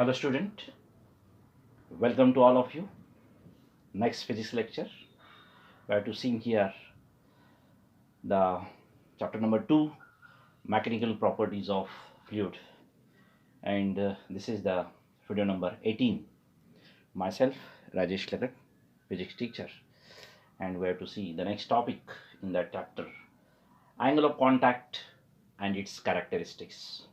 Hello student, welcome to all of you. Next physics lecture. We are to see here the chapter number 2, mechanical properties of fluid, and this is the video number 18. Myself Rajesh Lagat, physics teacher, and we are to see the next topic in that chapter, angle of contact and its characteristics.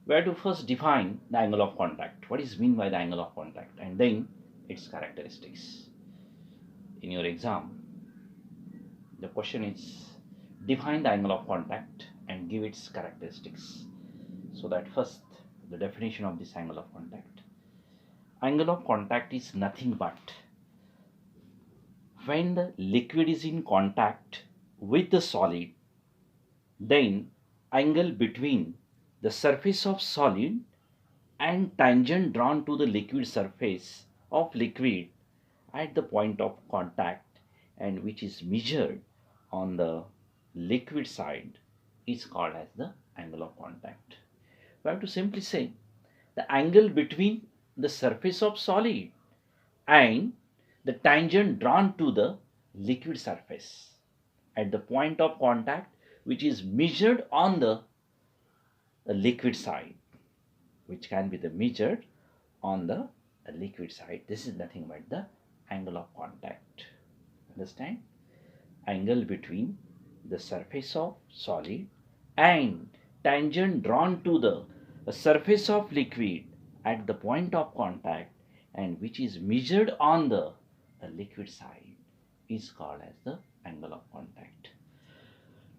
We have to first define the angle of contact. What is meant by the angle of contact, and then its characteristics. In your exam, the question is define the angle of contact and give its characteristics. So that first, the definition of this angle of contact. Angle of contact is nothing but when the liquid is in contact with the solid, then angle between the surface of solid and tangent drawn to the liquid surface of liquid at the point of contact, and which is measured on the liquid side, is called as the angle of contact. We have to simply say the angle between the surface of solid and the tangent drawn to the liquid surface at the point of contact, which is measured on the liquid side, which can be the measured on the liquid side. This is nothing but the angle of contact. Understand? Angle between the surface of solid and tangent drawn to the surface of liquid at the point of contact, and which is measured on the liquid side, is called as the angle of contact.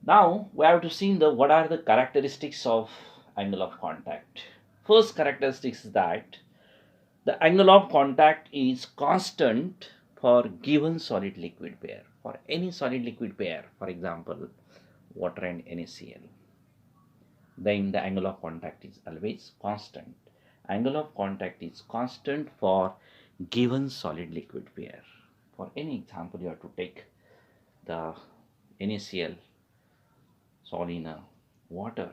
Now we have to see what are the characteristics of angle of contact. First characteristic is that the angle of contact is constant for given solid liquid pair. For any solid liquid pair, for example, water and NaCl, then the angle of contact is always constant. Angle of contact is constant for given solid liquid pair. For any example, you have to take the NaCl solid in water,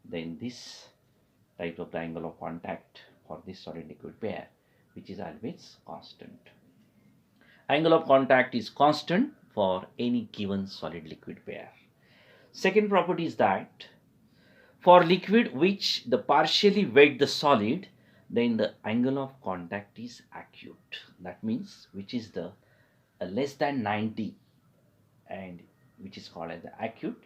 then this type of the angle of contact for this solid liquid pair, which is always constant. Angle of contact is constant for any given solid liquid pair. Second property is that for liquid which the partially wet the solid, then the angle of contact is acute. That means which is the less than 90, and which is called as the acute.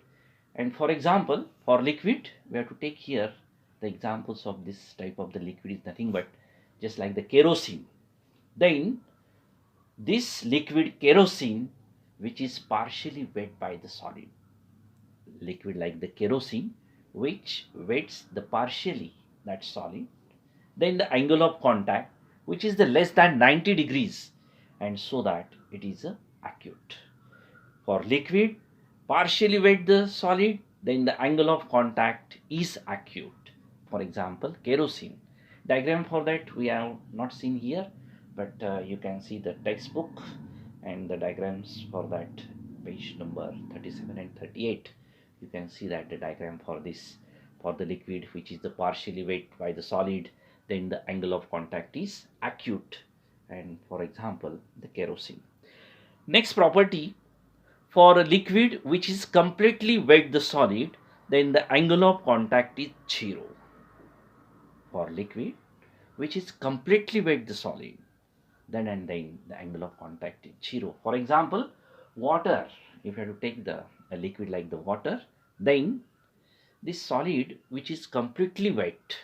And for example, for liquid, we have to take here the examples of this type of the liquid is nothing but just like the kerosene. Then this liquid kerosene, which is partially wet by the solid, liquid like the kerosene which wets the partially that solid, then the angle of contact, which is the less than 90 degrees, and so that it is acute. For liquid partially wet the solid, then the angle of contact is acute. For example, kerosene. Diagram for that we have not seen here, but you can see the textbook and the diagrams for that, page number 37 and 38. You can see that the diagram for this, for the liquid which is the partially wet by the solid, then the angle of contact is acute, and for example the kerosene. Next property, for a liquid which is completely wet the solid, then the angle of contact is 0. For liquid which is completely wet the solid, then the angle of contact is 0. For example, water. If you have to take a liquid like the water, then this solid which is completely wet,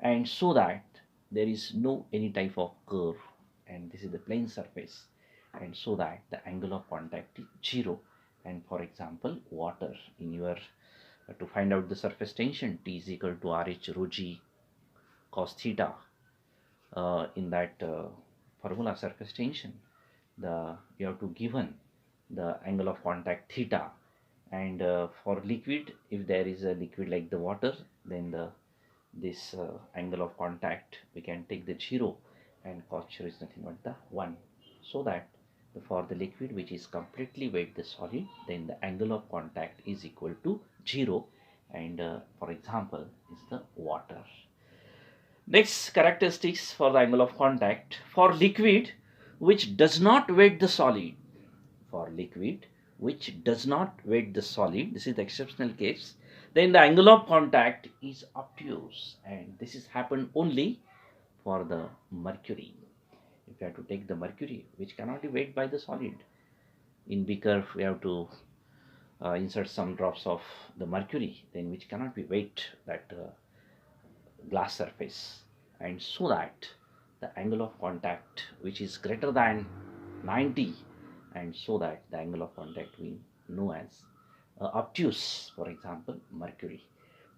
and so that there is no any type of curve, and this is the plane surface, and so that the angle of contact is 0. And for example, water, in your to find out the surface tension, T is equal to RH rho g cos theta, in that formula surface tension, you have to given the angle of contact theta. And for liquid, if there is a liquid like the water, then this angle of contact we can take the 0, and cos 0 is nothing but the 1. So that for the liquid which is completely wet the solid, then the angle of contact is equal to 0, and for example is the water. Next characteristics for the angle of contact. For liquid which does not weight the solid, for liquid which does not weight the solid, this is the exceptional case, then the angle of contact is obtuse, and this is happened only for the mercury. If you have to take the mercury which cannot be weighed by the solid, in beaker we have to insert some drops of the mercury, then which cannot be weighed that glass surface, and so that the angle of contact which is greater than 90, and so that the angle of contact we know as obtuse, for example mercury.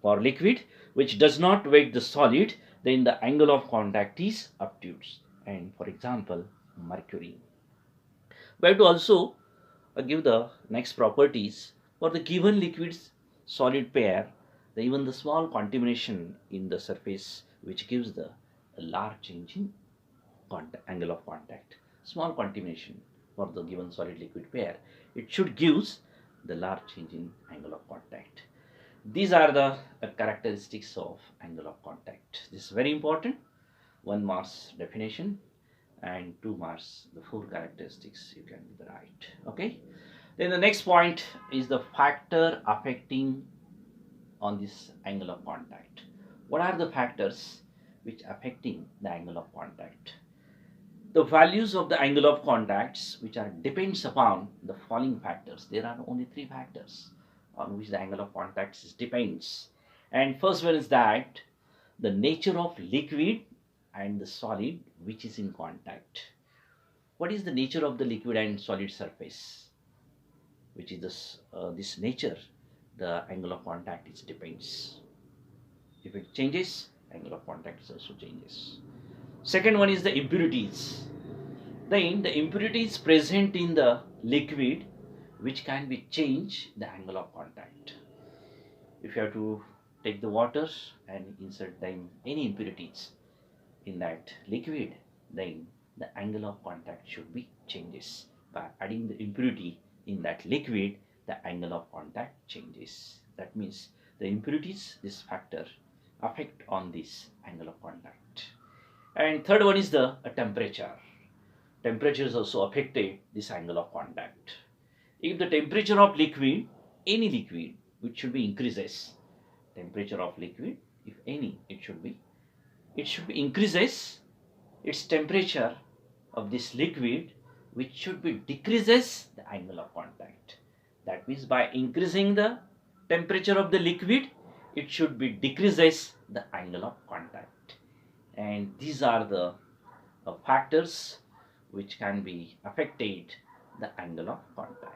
For liquid which does not weight the solid, then the angle of contact is obtuse, and for example mercury. We have to also give the next properties for the given liquid solid pair, even the small contamination in the surface which gives the large change in angle of contact. Small contamination for the given solid liquid pair, it should gives the large change in angle of contact. These are the characteristics of angle of contact. This is very important. 1 marks definition and 2 marks the 4 characteristics you can write. Okay. Then the next point is the factor affecting on this angle of contact. What are the factors which affecting the angle of contact? The values of the angle of contacts which are depends upon the following factors. There are only 3 factors on which the angle of contacts depends. And first one is that the nature of liquid and the solid which is in contact. What is the nature of the liquid and solid surface? Which is this nature, the angle of contact is depends. If it changes, angle of contact also changes. Second one is the impurities. Then the impurities present in the liquid which can be change the angle of contact. If you have to take the water and insert them any impurities in that liquid, then the angle of contact should be changes. By adding the impurity in that liquid, the angle of contact changes. That means the impurities, this factor, affect on this angle of contact. And third one is the temperature. Temperature is also affected this angle of contact. If the temperature of liquid, any liquid, which should be increases, temperature of liquid, if any, it should be increases its temperature of this liquid, which should be decreases the angle of contact. That means by increasing the temperature of the liquid, it should be decreases the angle of contact. And these are the factors which can be affected the angle of contact.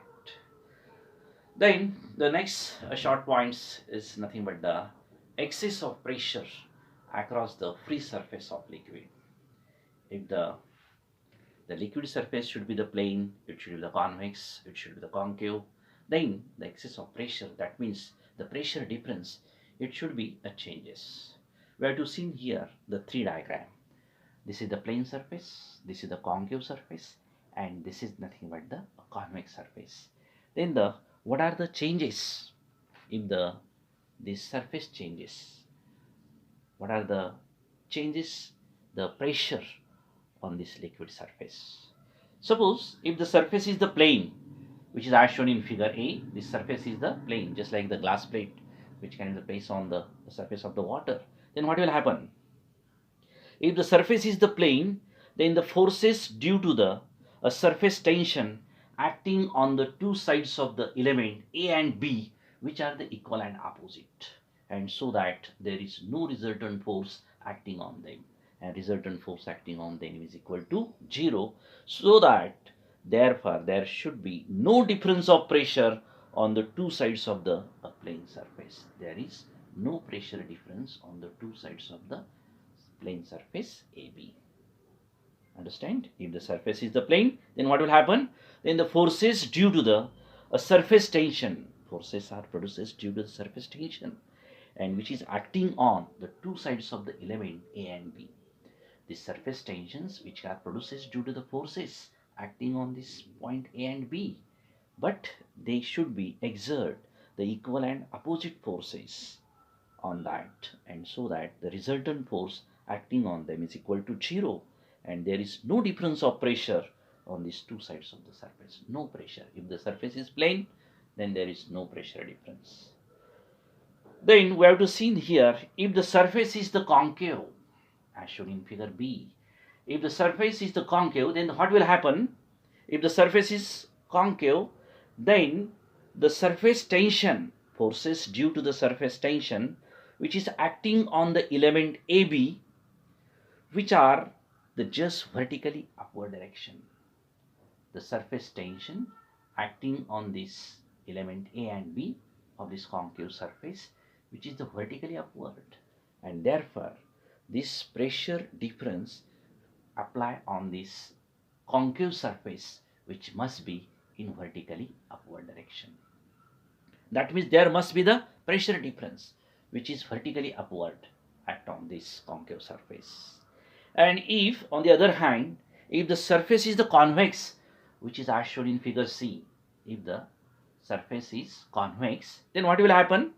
Then the next short points is nothing but the excess of pressure across the free surface of liquid. If the liquid surface should be the plane, it should be the convex, it should be the concave, then the excess of pressure, that means the pressure difference, it should be a changes. We have to see here the 3 diagram. This is the plane surface, this is the concave surface, and this is nothing but the convex surface. Then what are the changes if this surface changes? What are the changes, the pressure on this liquid surface? Suppose if the surface is the plane, which is as shown in figure A, this surface is the plane, just like the glass plate which can be placed on the surface of the water, then what will happen? If the surface is the plane, then the forces due to the surface tension acting on the 2 sides of the element A and B, which are the equal and opposite, and so that there is no resultant force acting on them, and resultant force acting on them is equal to 0, so that therefore there should be no difference of pressure on the 2 sides of the plane surface. There is no pressure difference on the 2 sides of the plane surface AB. Understand? If the surface is the plane, then what will happen? Then the forces due to the surface tension, forces are produced due to the surface tension, and which is acting on the 2 sides of the element A and B. The surface tensions which are produced due to the forces acting on this point A and B, but they should be exert the equal and opposite forces on that, and so that the resultant force acting on them is equal to 0, and there is no difference of pressure on these two sides of the surface. No pressure. If the surface is plane, then there is no pressure difference. Then we have to see here, if the surface is the concave, as shown in figure B, if the surface is the concave, then what will happen? If the surface is concave, then the surface tension, forces due to the surface tension, which is acting on the element AB, which are the just vertically upward direction. The surface tension acting on this element A and B of this concave surface, which is the vertically upward, and therefore this pressure difference apply on this concave surface, which must be in vertically upward direction. That means there must be the pressure difference, which is vertically upward act on this concave surface. And if, on the other hand, if the surface is the convex, which is as shown in figure C, if the surface is convex, then what will happen?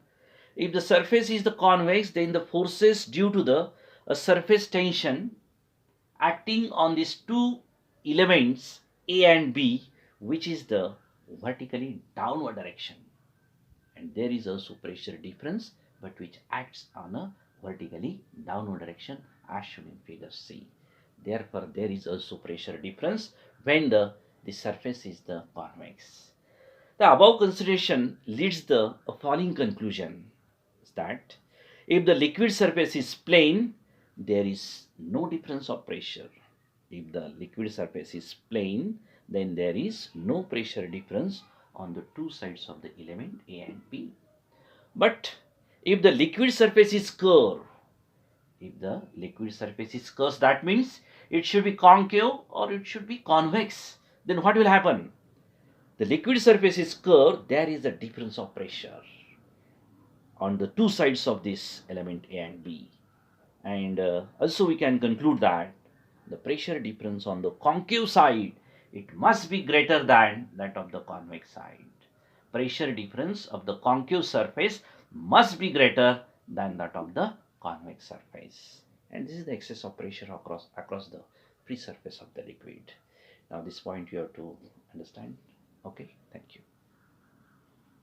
If the surface is the convex, then the forces due to the surface tension acting on these two elements A and B, which is the vertically downward direction, and there is also pressure difference, but which acts on a vertically downward direction as shown in figure C. Therefore there is also pressure difference when the surface is the convex. The above consideration leads the following conclusion, is that if the liquid surface is plane, there is no difference of pressure. If the liquid surface is plane, then there is no pressure difference on the two sides of the element A and B. But if the liquid surface is curved, if the liquid surface is curved, that means it should be concave or it should be convex. Then what will happen? The liquid surface is curved, there is a difference of pressure on the two sides of this element A and B. And also we can conclude that the pressure difference on the concave side, it must be greater than that of the convex side. Pressure difference of the concave surface must be greater than that of the convex surface. And this is the excess of pressure across the free surface of the liquid. Now this point you have to understand. Okay, thank you.